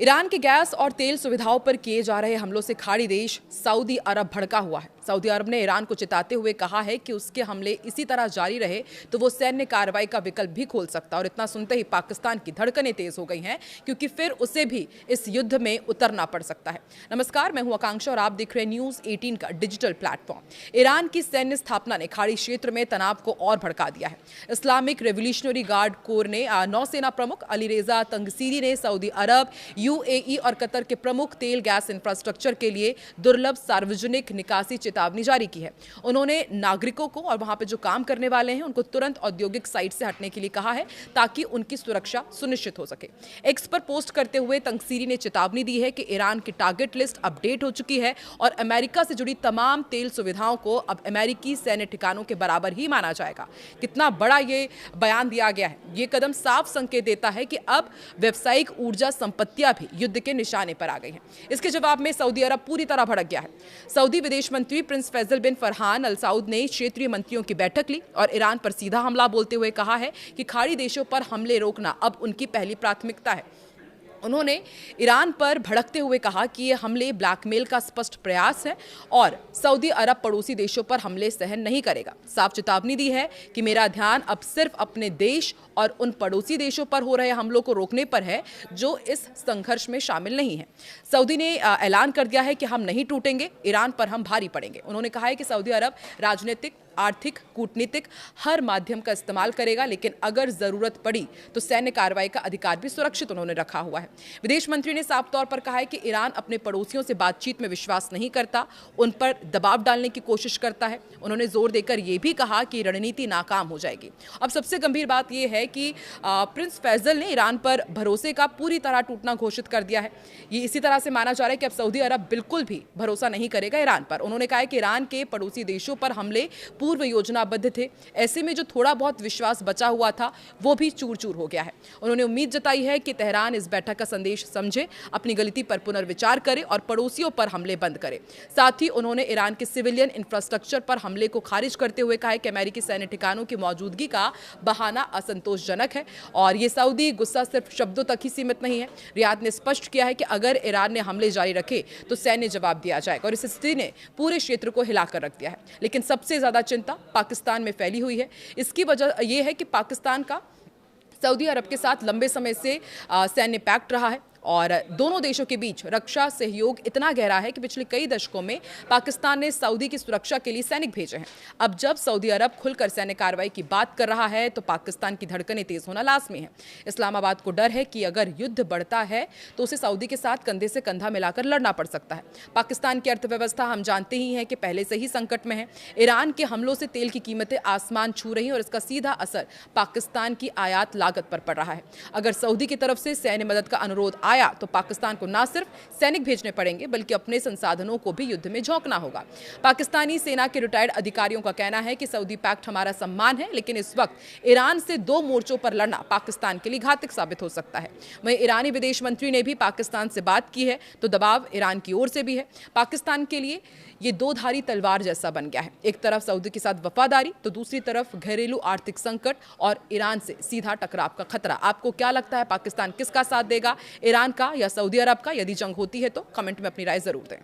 Iran के gas और तेल सुविधाओं पर किए जा रहे हमलों से खाड़ी देश सऊदी अरब भड़का हुआ है। सऊदी अरब ने ईरान को चेताते हुए कहा है कि उसके हमले इसी तरह जारी रहे तो वो सैन्य कार्रवाई का विकल्प भी खोल सकता है। और इतना सुनते ही पाकिस्तान की धड़कनें तेज हो गई हैं, क्योंकि फिर उसे भी इस युद्ध में उतरना पड़ सकता है। नमस्कार, मैं हूं आकांक्षा और आप देख रहे हैं न्यूज 18 का डिजिटल प्लेटफॉर्म। ईरान की सैन्य स्थापना ने खाड़ी क्षेत्र में तनाव को और भड़का दिया है। इस्लामिक रेवोल्यूशनरी गार्ड कोर ने नौसेना प्रमुख अली रेजा तंगसीरी ने सऊदी अरब, यूएई और कतर के प्रमुख तेल गैस इंफ्रास्ट्रक्चर के लिए दुर्लभ सार्वजनिक निकासी चेतावनी जारी की है। उन्होंने नागरिकों को और वहां पे जो काम करने वाले हैं उनको तुरंत औद्योगिक साइट से हटने के लिए कहा है, ताकि उनकी सुरक्षा सुनिश्चित हो सके। एक्स पर पोस्ट करते हुए तंगसीरी ने चेतावनी दी है कि ईरान की टारगेट लिस्ट अपडेट हो चुकी है और अमेरिका से जुड़ी तमाम तेल सुविधाओं को अब अमेरिकी सैन्य ठिकानों के बराबर ही माना जाएगा। कितना बड़ा ये बयान दिया गया है। ये कदम साफ संकेत देता है कि अब व्यावसायिक ऊर्जा संपत्तियां भी युद्ध के निशाने पर आ गई हैं। इसके जवाब में सऊदी अरब पूरी तरह भड़क गया है। सऊदी विदेश मंत्री प्रिंस फैसल बिन फरहान अल सऊद ने क्षेत्रीय मंत्रियों की बैठक ली और ईरान पर सीधा हमला बोलते हुए कहा है कि खाड़ी देशों पर हमले रोकना अब उनकी पहली प्राथमिकता है। उन्होंने ईरान पर भड़कते हुए कहा कि ये हमले ब्लैकमेल का स्पष्ट प्रयास है और सऊदी अरब पड़ोसी देशों पर हमले सहन नहीं करेगा। साफ चेतावनी दी है कि मेरा ध्यान अब सिर्फ अपने देश और उन पड़ोसी देशों पर हो रहे हमलों को रोकने पर है जो इस संघर्ष में शामिल नहीं है। सऊदी ने ऐलान कर दिया है कि हम नहीं टूटेंगे, ईरान पर हम भारी पड़ेंगे। उन्होंने कहा है कि सऊदी अरब राजनीतिक, आर्थिक, कूटनीतिक हर माध्यम का इस्तेमाल करेगा, लेकिन अगर जरूरत पड़ी तो सैन्य कार्रवाई का अधिकार भी सुरक्षित उन्होंने रखा हुआ है। विदेश मंत्री ने साफ तौर पर कहा है कि ईरान अपने पड़ोसियों से बातचीत में विश्वास नहीं करता, उन पर दबाव डालने की कोशिश करता है। उन्होंने जोर देकर यह भी कहा कि रणनीति नाकाम हो जाएगी। अब सबसे गंभीर बात यह है कि प्रिंस फैसल ने ईरान पर भरोसे का पूरी तरह टूटना घोषित कर दिया है। ये इसी तरह से माना जा रहा है कि अब सऊदी अरब बिल्कुल भी भरोसा नहीं करेगा ईरान पर। उन्होंने कहा है कि ईरान के पड़ोसी देशों पर हमले पूर्व योजनाबद्ध थे, ऐसे में जो थोड़ा बहुत विश्वास बचा हुआ था वो भी चूर चूर हो गया है। उन्होंने उम्मीद जताई है कि तेहरान इस बैठक का संदेश समझे, अपनी गलती पर पुनर्विचार करे और पड़ोसियों पर हमले बंद करे। साथ ही उन्होंने ईरान के सिविलियन इंफ्रास्ट्रक्चर पर हमले को खारिज करते हुए कहा है कि अमेरिकी सैन्य ठिकानों की मौजूदगी का बहाना असंतोषजनक है और ये सऊदी गुस्सा सिर्फ शब्दों तक ही सीमित नहीं है। रियाद ने स्पष्ट किया है कि अगर ईरान ने हमले जारी रखे तो सैन्य जवाब दिया जाएगा और इस स्थिति ने पूरे क्षेत्र को हिलाकर रख दिया है। लेकिन सबसे ज्यादा चिंता पाकिस्तान में फैली हुई है। इसकी वजह यह है कि पाकिस्तान का सऊदी अरब के साथ लंबे समय से सैन्य पैक्ट रहा है और दोनों देशों के बीच रक्षा सहयोग इतना गहरा है कि पिछले कई दशकों में पाकिस्तान ने सऊदी की सुरक्षा के लिए सैनिक भेजे हैं। अब जब सऊदी अरब खुलकर सैन्य कार्रवाई की बात कर रहा है तो पाकिस्तान की धड़कनें तेज होना लाजमी है। इस्लामाबाद को डर है कि अगर युद्ध बढ़ता है तो उसे सऊदी के साथ कंधे से कंधा मिलाकर लड़ना पड़ सकता है। पाकिस्तान की अर्थव्यवस्था हम जानते ही हैं कि पहले से ही संकट में है। ईरान के हमलों से तेल की कीमतें आसमान छू रही हैं और इसका सीधा असर पाकिस्तान की आयात लागत पर पड़ रहा है। अगर सऊदी की तरफ से सैन्य मदद का अनुरोध आया तो पाकिस्तान को न सिर्फ सैनिक भेजने पड़ेंगे बल्कि अपने संसाधनों को भी युद्ध में झोंकना होगा। पाकिस्तानी सेना के रिटायर्ड अधिकारियों का कहना है कि सऊदी पैक्ट हमारा सम्मान है, लेकिन इस वक्त ईरान से दो मोर्चों पर लड़ना पाकिस्तान के लिए घातक साबित हो सकता है। वहीं ईरानी विदेश मंत्री ने भी पाकिस्तान से बात की है तो दबाव ईरान की ओर से भी है। पाकिस्तान के लिए ये दो धारी तलवार जैसा बन गया है। एक तरफ सऊदी के साथ वफादारी तो दूसरी तरफ घरेलू आर्थिक संकट और ईरान से सीधा टकराव का खतरा। आपको क्या लगता है, पाकिस्तान किसका साथ देगा, ईरान का या सऊदी अरब का? यदि जंग होती है तो कमेंट में अपनी राय जरूर दें।